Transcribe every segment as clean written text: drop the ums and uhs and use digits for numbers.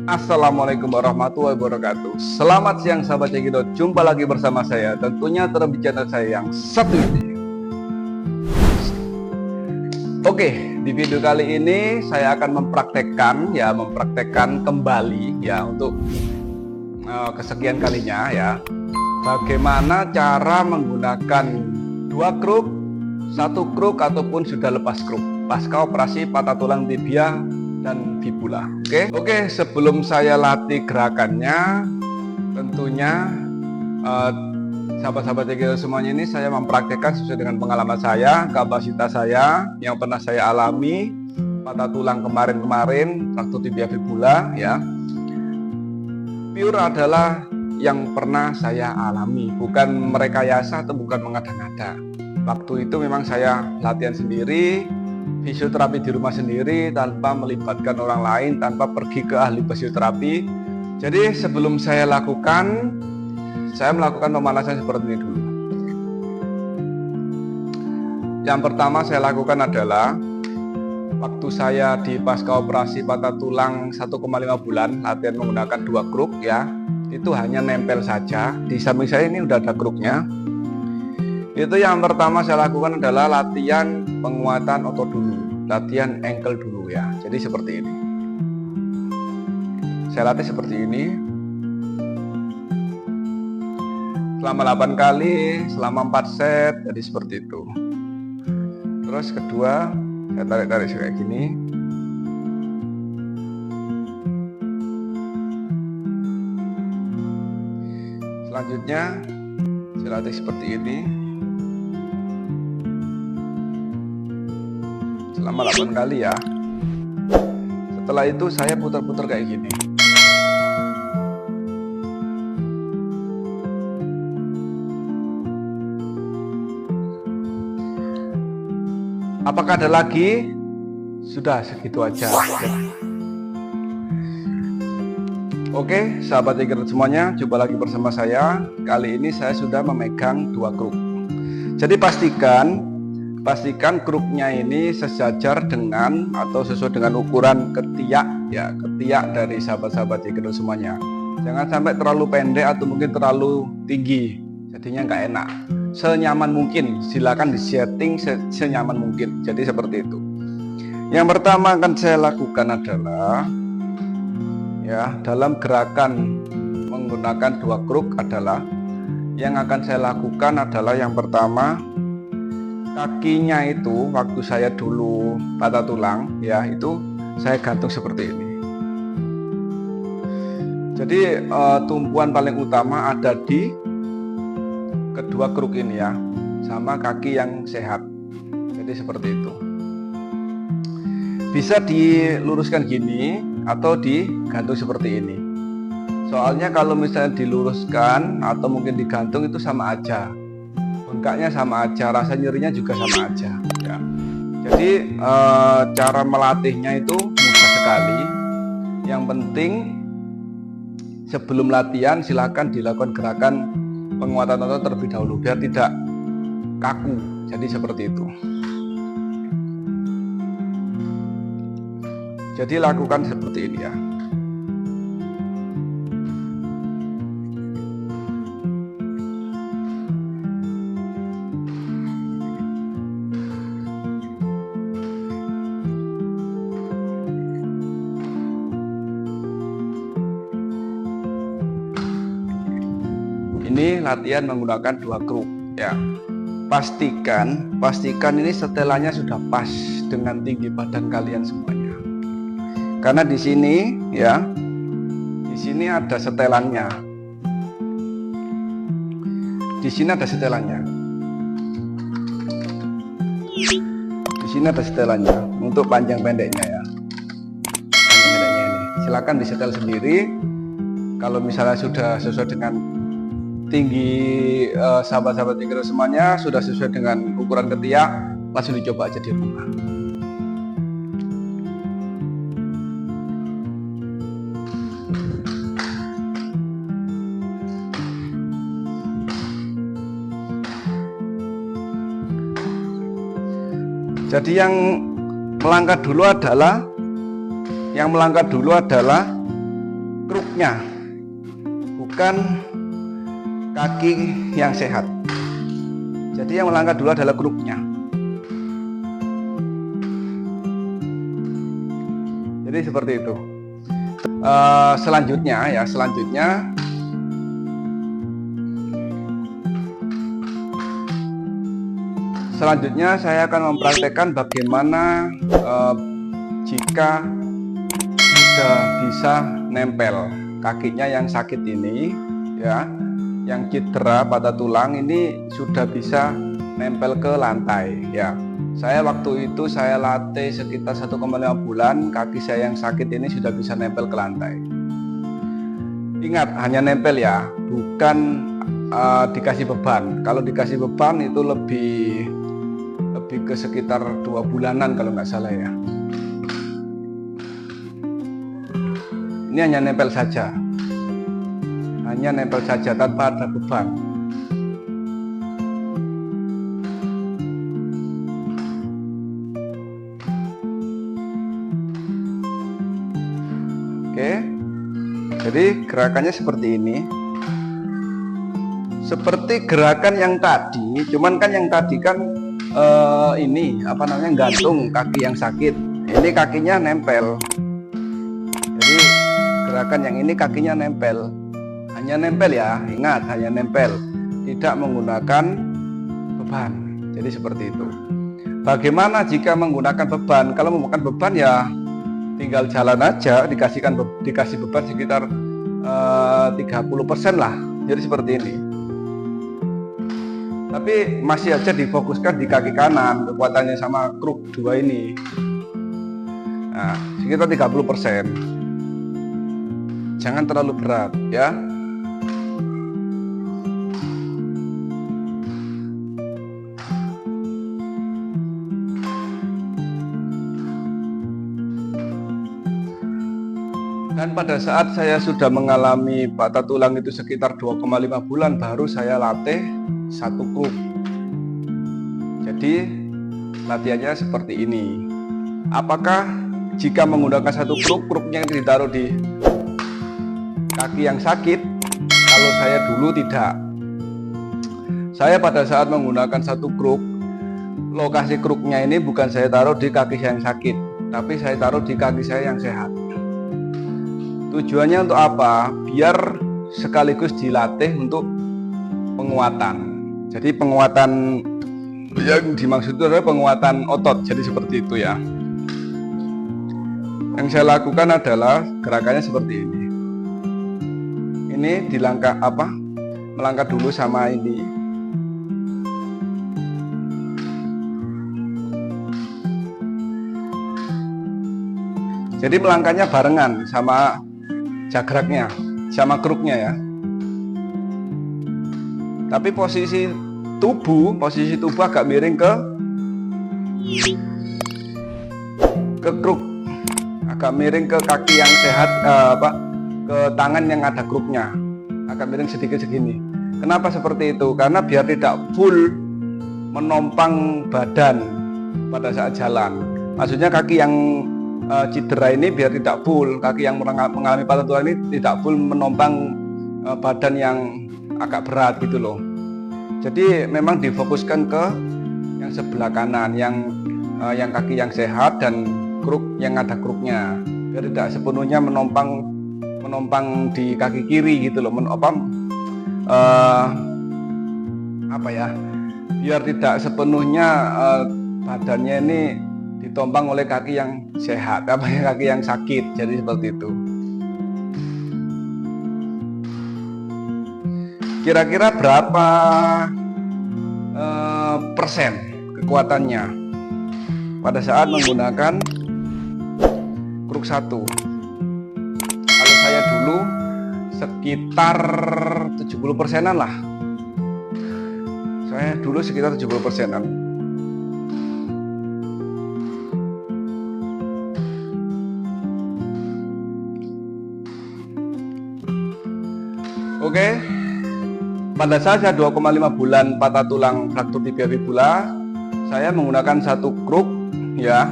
Assalamualaikum warahmatullahi wabarakatuh. Selamat siang sahabat Cekidot. Jumpa lagi bersama saya, tentunya terlebih channel saya yang satu ini. Oke, di video kali ini saya akan mempraktekkan kembali ya untuk kesekian kalinya ya. Bagaimana cara menggunakan dua kruk, satu kruk ataupun sudah lepas kruk pasca operasi patah tulang tibia dan fibula. Oke, sebelum saya latih gerakannya, tentunya sahabat-sahabat Cekidot semuanya ini saya mempraktekkan sesuai dengan pengalaman saya, kapasitas saya yang pernah saya alami patah tulang kemarin, fraktur tibia fibula ya. Pure adalah yang pernah saya alami, bukan merekayasa atau bukan mengada-ngada. Waktu itu memang saya latihan sendiri, fisioterapi di rumah sendiri tanpa melibatkan orang lain, tanpa pergi ke ahli fisioterapi. Jadi sebelum saya melakukan pemanasan seperti ini dulu. Yang pertama saya lakukan adalah waktu saya di pasca operasi patah tulang 1,5 bulan latihan menggunakan dua kruk ya, itu hanya nempel saja. Di samping saya ini udah ada kruknya. Itu yang pertama saya lakukan adalah latihan penguatan otot dulu, latihan ankle dulu ya. Jadi seperti ini. Saya latih seperti ini selama 8 kali, selama 4 set, jadi seperti itu. Terus kedua, saya tarik-tarik kayak gini. Selanjutnya, saya latih seperti ini selama 8 kali ya. Setelah itu saya putar-putar kayak gini. Apakah ada lagi? Sudah segitu aja. Oke, sahabat Cekidot semuanya, jumpa lagi bersama saya. Kali ini saya sudah memegang dua kruk. Jadi pastikan kruknya ini sejajar dengan atau sesuai dengan ukuran ketiak ya, ketiak dari sahabat-sahabat Cekidot semuanya. Jangan sampai terlalu pendek atau mungkin terlalu tinggi, jadinya nggak enak. Senyaman mungkin, silakan disetting senyaman mungkin. Jadi seperti itu. Yang pertama akan saya lakukan adalah ya, dalam gerakan menggunakan dua kruk adalah yang akan saya lakukan adalah yang pertama, kakinya itu waktu saya dulu patah tulang ya, itu saya gantung seperti ini. Jadi tumpuan paling utama ada di kedua kruk ini ya, sama kaki yang sehat. Jadi seperti itu. Bisa diluruskan gini atau digantung seperti ini. Soalnya kalau misalnya diluruskan atau mungkin digantung itu sama aja, bengkaknya sama aja, rasa nyerinya juga sama aja ya. Jadi cara melatihnya itu mudah sekali. Yang penting sebelum latihan silakan dilakukan gerakan penguatan otot terlebih dahulu biar tidak kaku. Jadi seperti itu. Jadi lakukan seperti ini ya. Ini latihan menggunakan dua kruk ya. Pastikan ini setelannya sudah pas dengan tinggi badan kalian semuanya. Karena di sini ya, di sini ada setelannya. Di sini ada setelannya. Di sini ada setelannya untuk panjang pendeknya ya. Panjang pendeknya ini. Silakan disetel sendiri. Kalau misalnya sudah sesuai dengan tinggi sahabat-sahabat Cekidot semuanya, sudah sesuai dengan ukuran ketiak, langsung dicoba aja di rumah. Jadi yang melangkah dulu adalah kruknya, bukan kaki yang sehat. Jadi yang melangkah dulu adalah kruknya. Jadi seperti itu. Selanjutnya saya akan mempraktekkan bagaimana jika sudah bisa nempel kakinya yang sakit ini, ya, yang cedera patah tulang ini sudah bisa nempel ke lantai, ya. Saya waktu itu saya latih sekitar 1,5 bulan, kaki saya yang sakit ini sudah bisa nempel ke lantai. Ingat, hanya nempel ya, bukan dikasih beban. Kalau dikasih beban itu lebih ke sekitar 2 bulanan kalau nggak salah ya. Ini hanya nempel saja, tanpa ada beban. Oke, jadi gerakannya seperti ini, seperti gerakan yang tadi, cuman kan yang tadi kan ini gantung kaki yang sakit, ini kakinya nempel. Jadi gerakan yang ini kakinya nempel, hanya nempel ya, ingat, hanya nempel, tidak menggunakan beban. Jadi seperti itu. Bagaimana jika menggunakan beban? Kalau menggunakan beban ya tinggal jalan aja, dikasih beban sekitar 30% lah. Jadi seperti ini. Tapi masih aja difokuskan di kaki kanan, kekuatannya sama kruk 2 ini. Nah, sekitar 30%. Jangan terlalu berat ya. Dan pada saat saya sudah mengalami patah tulang itu sekitar 2,5 bulan, baru saya latih 1 kruk. Jadi latihannya seperti ini. Apakah jika menggunakan 1 kruk, kruknya ditaruh di kaki yang sakit? Kalau saya dulu tidak. Saya pada saat menggunakan 1 kruk, lokasi kruknya ini bukan saya taruh di kaki yang sakit, tapi saya taruh di kaki saya yang sehat. Tujuannya untuk apa? Biar sekaligus dilatih untuk penguatan. Jadi penguatan yang dimaksud itu adalah penguatan otot. Jadi seperti itu ya. Yang saya lakukan adalah gerakannya seperti ini. Ini melangkah dulu sama ini. Jadi melangkahnya barengan sama jagraknya, sama kruknya ya. Tapi posisi tubuh agak miring ke kruk, agak miring ke kaki yang sehat, ke tangan yang ada kruknya, agak miring sedikit segini. Kenapa seperti itu? Karena biar tidak full menompang badan pada saat jalan. Maksudnya kaki yang cedera ini biar tidak full, kaki yang mengalami patah tulang ini tidak full menompang badan yang agak berat gitu loh. Jadi memang difokuskan ke yang sebelah kanan, yang kaki yang sehat dan kruk yang ada kruknya, biar tidak sepenuhnya menompang di kaki kiri gitu loh. Biar tidak sepenuhnya badannya ini ditompang oleh kaki yang sehat, kaki yang sakit. Jadi seperti itu. Kira-kira berapa persen kekuatannya pada saat menggunakan kruk 1? Kalau saya dulu sekitar 70%-an lah. Saya dulu sekitar 70%-an. Oke. Pada saat saya 2,5 bulan patah tulang fraktur tibia fibula, saya menggunakan 1 kruk ya.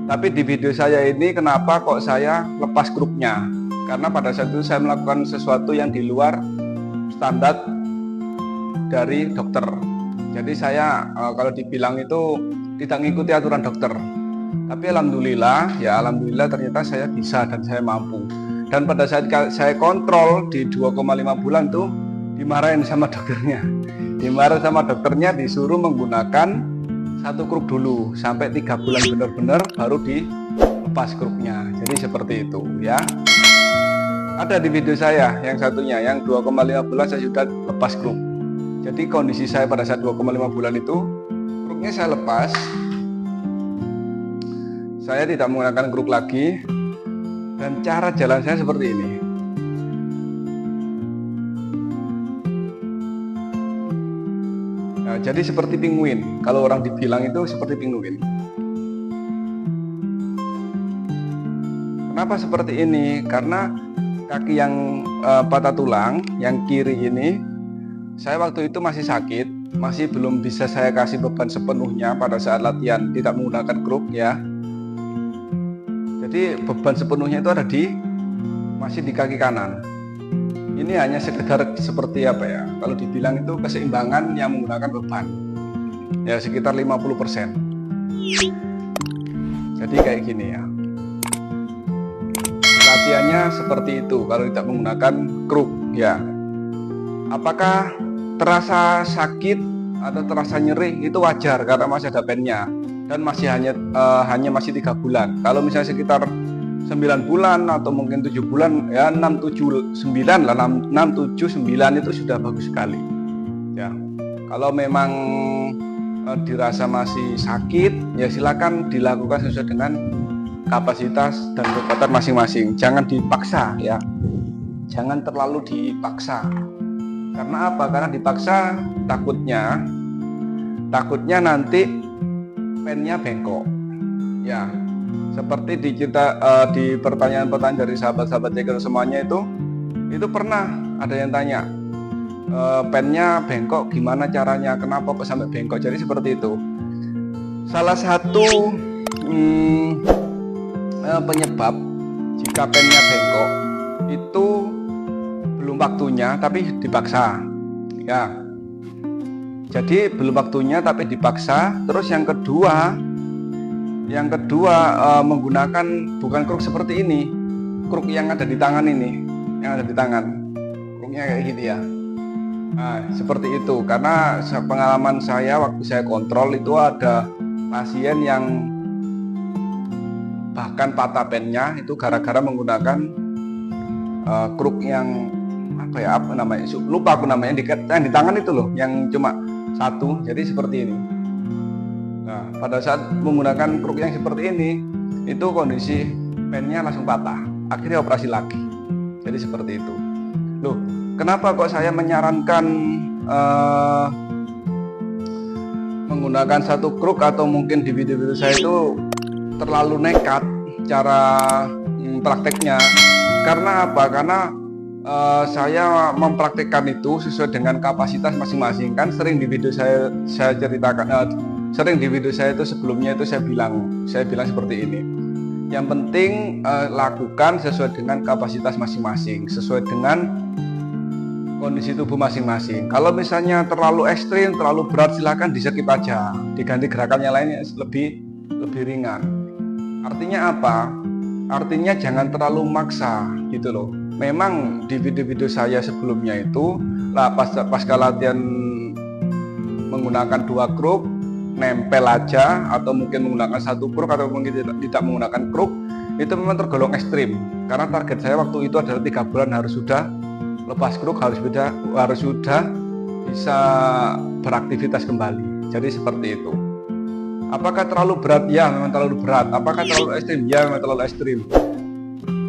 Tapi di video saya ini kenapa kok saya lepas kruknya? karena pada saat itu saya melakukan sesuatu yang di luar standar dari dokter. Jadi saya kalau dibilang itu tidak mengikuti aturan dokter. Tapi alhamdulillah ternyata saya bisa dan saya mampu. Dan pada saat saya kontrol di 2,5 bulan tuh dimarahin sama dokternya. Dimarahin sama dokternya, disuruh menggunakan 1 kruk dulu sampai 3 bulan benar-benar baru dilepas kruknya. Jadi seperti itu ya. Ada di video saya yang satunya, yang 2,5 bulan saya sudah lepas kruk. Jadi kondisi saya pada saat 2,5 bulan itu, kruknya saya lepas. Saya tidak menggunakan kruk lagi. Dan cara jalan saya seperti ini. Nah, jadi seperti penguin. Kalau orang dibilang itu seperti penguin. Kenapa seperti ini? Karena kaki yang patah tulang, yang kiri ini, saya waktu itu masih sakit, masih belum bisa saya kasih beban sepenuhnya pada saat latihan tidak menggunakan kruk ya. Jadi beban sepenuhnya itu ada masih di kaki kanan. Ini hanya sekedar seperti apa ya? Kalau dibilang itu keseimbangan yang menggunakan beban. Ya sekitar 50%. Jadi kayak gini ya. Latihannya seperti itu kalau tidak menggunakan kruk ya. Apakah terasa sakit atau terasa nyeri? Itu wajar karena masih ada pennya. Dan masih hanya masih 3 bulan. Kalau misalnya sekitar 9 bulan atau mungkin 7 bulan ya 6, 7, 9 lah 6, 7, 9 itu sudah bagus sekali ya. Kalau memang dirasa masih sakit ya silakan dilakukan sesuai dengan kapasitas dan kekuatan masing-masing. Jangan dipaksa ya. Jangan terlalu dipaksa. Karena apa? Karena dipaksa takutnya nanti pennya bengkok ya, seperti di pertanyaan-pertanyaan dari sahabat-sahabat Jager semuanya itu pernah ada yang tanya pennya bengkok gimana caranya, kenapa kok sampai bengkok. Jadi seperti itu. Salah satu penyebab jika pennya bengkok itu belum waktunya tapi dipaksa ya. Jadi belum waktunya tapi dipaksa. Terus yang kedua menggunakan bukan kruk seperti ini, kruk yang ada di tangan ini, kruknya kayak gitu ya. Nah, seperti itu. Karena pengalaman saya waktu saya kontrol itu ada pasien yang bahkan patah pennya itu gara-gara menggunakan kruk yang apa namanya, lupa aku namanya, yang di tangan itu loh, yang cuma 1. Jadi seperti ini. Nah, pada saat menggunakan kruk yang seperti ini, itu kondisi pennya langsung patah. Akhirnya operasi lagi. Jadi seperti itu. Loh, kenapa kok saya menyarankan menggunakan 1 kruk atau mungkin di video-video saya itu terlalu nekat cara prakteknya? Karena apa? Karena saya mempraktikkan itu sesuai dengan kapasitas masing-masing. Kan sering di video saya ceritakan, sering di video saya itu sebelumnya itu saya bilang seperti ini. Yang penting lakukan sesuai dengan kapasitas masing-masing, sesuai dengan kondisi tubuh masing-masing. Kalau misalnya terlalu ekstrim, terlalu berat, silakan di-skip aja, diganti gerakannya lainnya lebih ringan. Artinya apa? Artinya jangan terlalu maksa gitu loh. Memang di video-video saya sebelumnya itu pasca latihan menggunakan 2 kruk, nempel aja atau mungkin menggunakan 1 kruk atau mungkin tidak menggunakan kruk, itu memang tergolong ekstrim. Karena target saya waktu itu adalah 3 bulan harus sudah lepas kruk, harus sudah bisa beraktivitas kembali. Jadi seperti itu. Apakah terlalu berat? Ya, memang terlalu berat. Apakah terlalu ekstrim? Ya, memang terlalu ekstrim.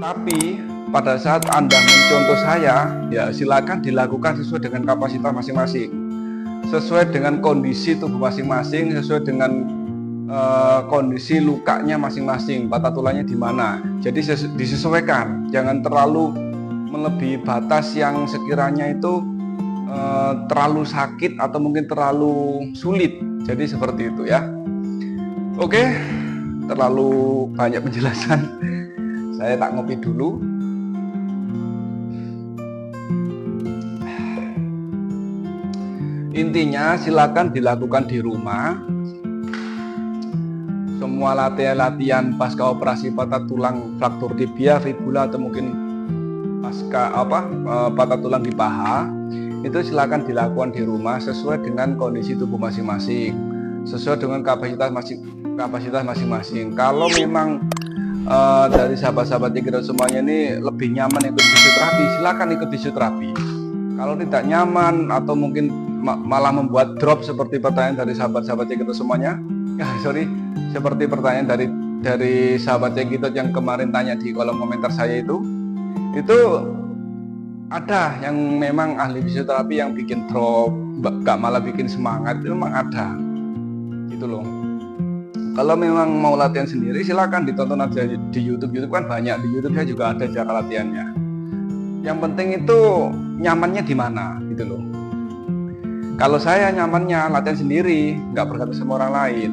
Tapi pada saat Anda mencontoh saya, ya silakan dilakukan sesuai dengan kapasitas masing-masing, sesuai dengan kondisi tubuh masing-masing, sesuai dengan kondisi lukanya masing-masing, patah tulangnya di mana. Jadi disesuaikan, jangan terlalu melebihi batas yang sekiranya itu terlalu sakit atau mungkin terlalu sulit. Jadi seperti itu ya. Oke, terlalu banyak penjelasan. Saya tak ngopi dulu. Intinya silakan dilakukan di rumah. Semua latihan pasca operasi patah tulang fraktur tibia, fibula, atau mungkin pasca patah tulang di paha, itu silakan dilakukan di rumah sesuai dengan kondisi tubuh masing-masing, sesuai dengan kapasitas masing-masing. Kalau memang dari sahabat-sahabat Tigro semuanya ini lebih nyaman ikut fisioterapi, silakan ikut fisioterapi. Kalau tidak nyaman atau mungkin malah membuat drop seperti pertanyaan dari sahabat-sahabat Tigro semuanya, seperti pertanyaan dari sahabat Tigro yang kemarin tanya di kolom komentar saya itu ada yang memang ahli fisioterapi yang bikin drop, gak malah bikin semangat, itu memang ada gitu loh. Kalau memang mau latihan sendiri silakan ditonton aja di YouTube kan banyak, di YouTube saya juga ada cara latihannya. Yang penting itu nyamannya di mana gitu loh. Kalau saya nyamannya latihan sendiri, nggak bergantung sama orang lain.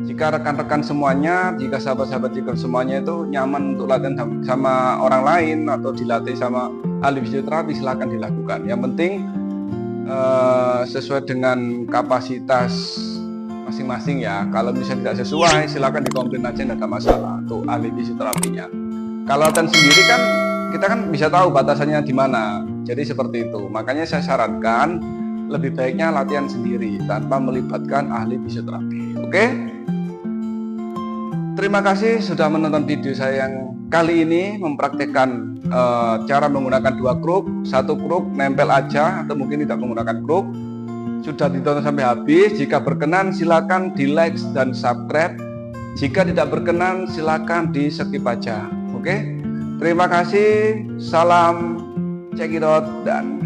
Jika rekan-rekan semuanya, jika sahabat-sahabat Tigro semuanya itu nyaman untuk latihan sama orang lain atau dilatih sama ahli fisioterapi, silakan dilakukan. Yang penting sesuai dengan kapasitas masing-masing ya. Kalau misalnya tidak sesuai, silakan dikomplain aja, tidak ada masalah untuk ahli fisioterapinya. Kalau latihan sendiri kan kita kan bisa tahu batasannya di mana. Jadi seperti itu. Makanya saya sarankan lebih baiknya latihan sendiri tanpa melibatkan ahli fisioterapi. Oke? Terima kasih sudah menonton video saya yang kali ini mempraktekkan cara menggunakan 2 kruk, 1 kruk nempel aja atau mungkin tidak menggunakan kruk. Sudah ditonton sampai habis. Jika berkenan silakan di like dan subscribe. Jika tidak berkenan silakan di skip aja. Oke? Terima kasih. Salam cekidot dan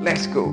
let's go.